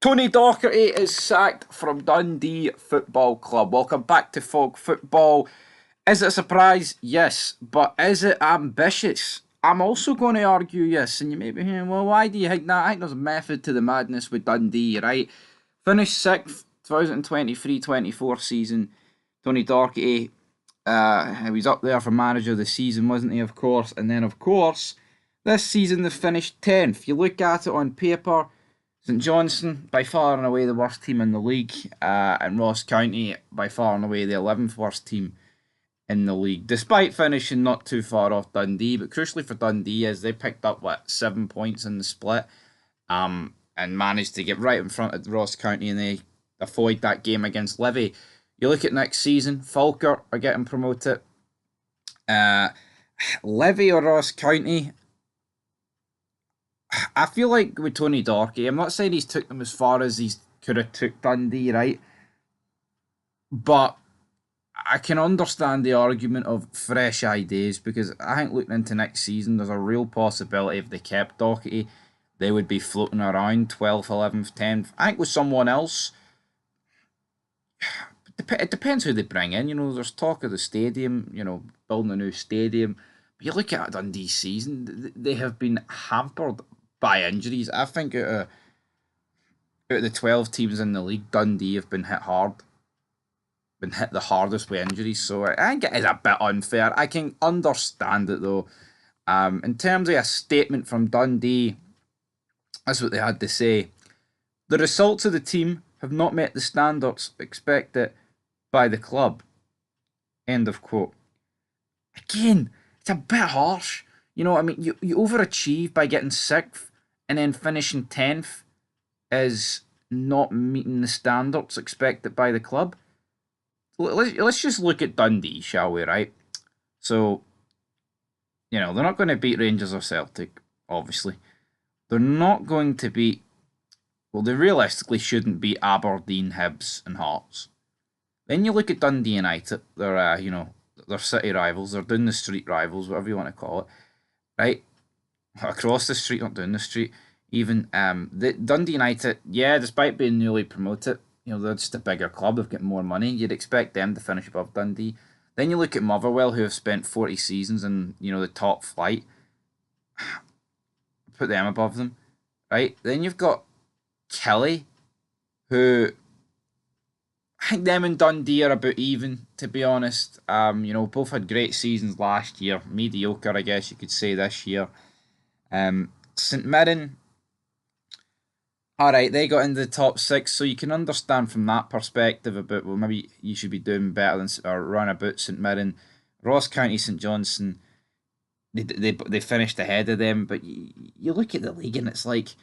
Tony Docherty is sacked from Dundee Football Club. Welcome back to Fog Football. Is it a surprise? Yes. But is it ambitious? I'm also going to argue yes. And you may be hearing, well, why do you think that? I think there's a method to the madness with Dundee, right? Finished 6th, 2023-24 season. Tony Docherty, he was up there for manager of the season, wasn't he, of course? And then, of course, this season they finished 10th. You look at it on paper, St Johnstone, by far and away the worst team in the league, and Ross County, by far and away the 11th worst team in the league, despite finishing not too far off Dundee. But crucially for Dundee is they picked up, 7 points in the split, and managed to get right in front of Ross County, and they avoid that game against Livy. You look at next season, Falkirk are getting promoted. Livy or Ross County, I feel like with Tony Docherty, I'm not saying he's took them as far as he could have took Dundee, right? But I can understand the argument of fresh ideas, because I think looking into next season, there's a real possibility if they kept Docherty, they would be floating around 12th, 11th, 10th. I think with someone else, it depends who they bring in. There's talk of the stadium, building a new stadium. But you look at Dundee's season, they have been hampered by injuries. I think out of the 12 teams in the league, Dundee have been hit the hardest with injuries. So I think it is a bit unfair. I can understand it though. In terms of a statement from Dundee, that's what they had to say. The results of the team have not met the standards expected by the club. End of quote. Again, it's a bit harsh. You overachieve by getting 6th and then finishing 10th is not meeting the standards expected by the club. Let's just look at Dundee, shall we, right? So, they're not going to beat Rangers or Celtic, obviously. They're not going to beat, well, they realistically shouldn't beat Aberdeen, Hibs and Hearts. Then you look at Dundee United, they're, they're city rivals, they're down the street rivals, whatever you want to call it, right? Across the street, not down the street. Even the Dundee United, yeah, despite being newly promoted, they're just a bigger club. They've got more money. You'd expect them to finish above Dundee. Then you look at Motherwell, who have spent 40 seasons in the top flight. Put them above them, right? Then you've got Kelly, who I think them and Dundee are about even, to be honest. Both had great seasons last year. Mediocre, I guess you could say, this year. St Mirren, alright, they got into the top 6, so you can understand from that perspective about, well, maybe you should be doing better than, or run about St Mirren. Ross County, St Johnstone, they finished ahead of them, but you look at the league and it's like,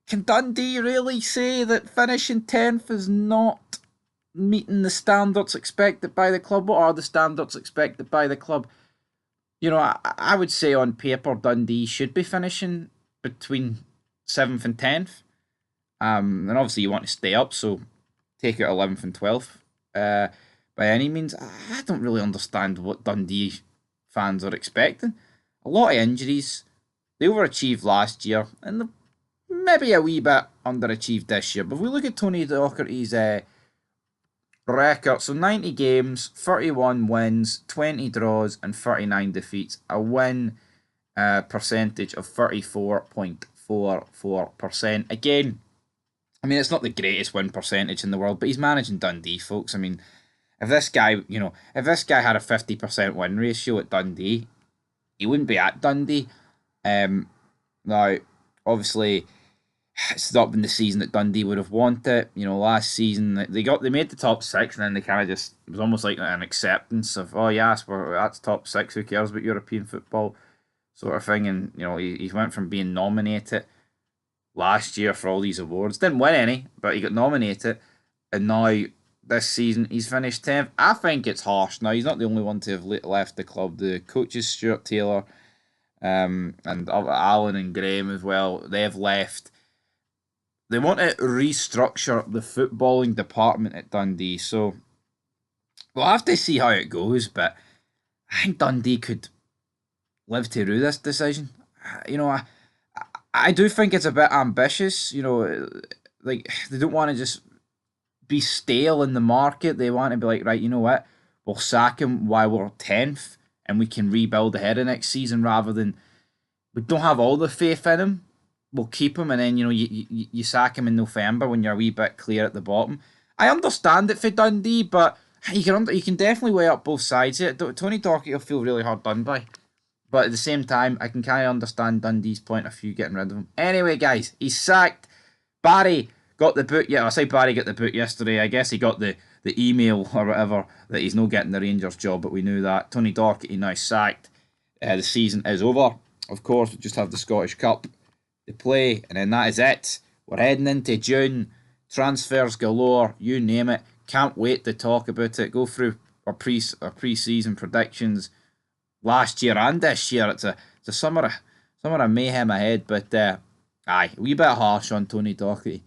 can Dundee really say that finishing 10th is not meeting the standards expected by the club? What are the standards expected by the club? I would say on paper Dundee should be finishing between 7th and 10th. And obviously you want to stay up, so take out 11th and 12th. By any means, I don't really understand what Dundee fans are expecting. A lot of injuries. They overachieved last year, and maybe a wee bit underachieved this year. But if we look at Tony Docherty's record, so 90 games, 31 wins, 20 draws, and 39 defeats. A win percentage of 34.44%. Again, it's not the greatest win percentage in the world, but he's managing Dundee, folks. If this guy had a 50% win ratio at Dundee, he wouldn't be at Dundee. Now, obviously, it's not been the season that Dundee would have wanted. Last season they made the top 6, and then they kind of just, it was almost like an acceptance of, oh yes, that's top 6. Who cares about European football, sort of thing. And he went from being nominated last year for all these awards, didn't win any, but he got nominated, and now this season he's finished 10th. I think it's harsh. Now he's not the only one to have left the club. The coaches Stuart Taylor, and Alan and Graham as well, they've left. They want to restructure the footballing department at Dundee, so we'll have to see how it goes, but I think Dundee could live to rue this decision. I do think it's a bit ambitious. Like they don't want to just be stale in the market. They want to be like, right, you know what? We'll sack him while we're 10th and we can rebuild ahead of next season rather than we don't have all the faith in him. We'll keep him and then, you sack him in November when you're a wee bit clear at the bottom. I understand it for Dundee, but you can definitely weigh up both sides of it. Tony Docherty will feel really hard done by. But at the same time, I can kind of understand Dundee's point of view getting rid of him. Anyway, guys, he's sacked. Barry got the boot. Yeah, I say Barry got the boot yesterday. I guess he got the email or whatever that he's not getting the Rangers job, but we knew that. Tony Docherty now sacked. The season is over. Of course, we just have the Scottish Cup to play, and then that is it. We're heading into June. Transfers galore, you name it. Can't wait to talk about it. Go through our pre-season predictions last year and this year. It's a summer of mayhem ahead, but aye, a wee bit harsh on Tony Docherty.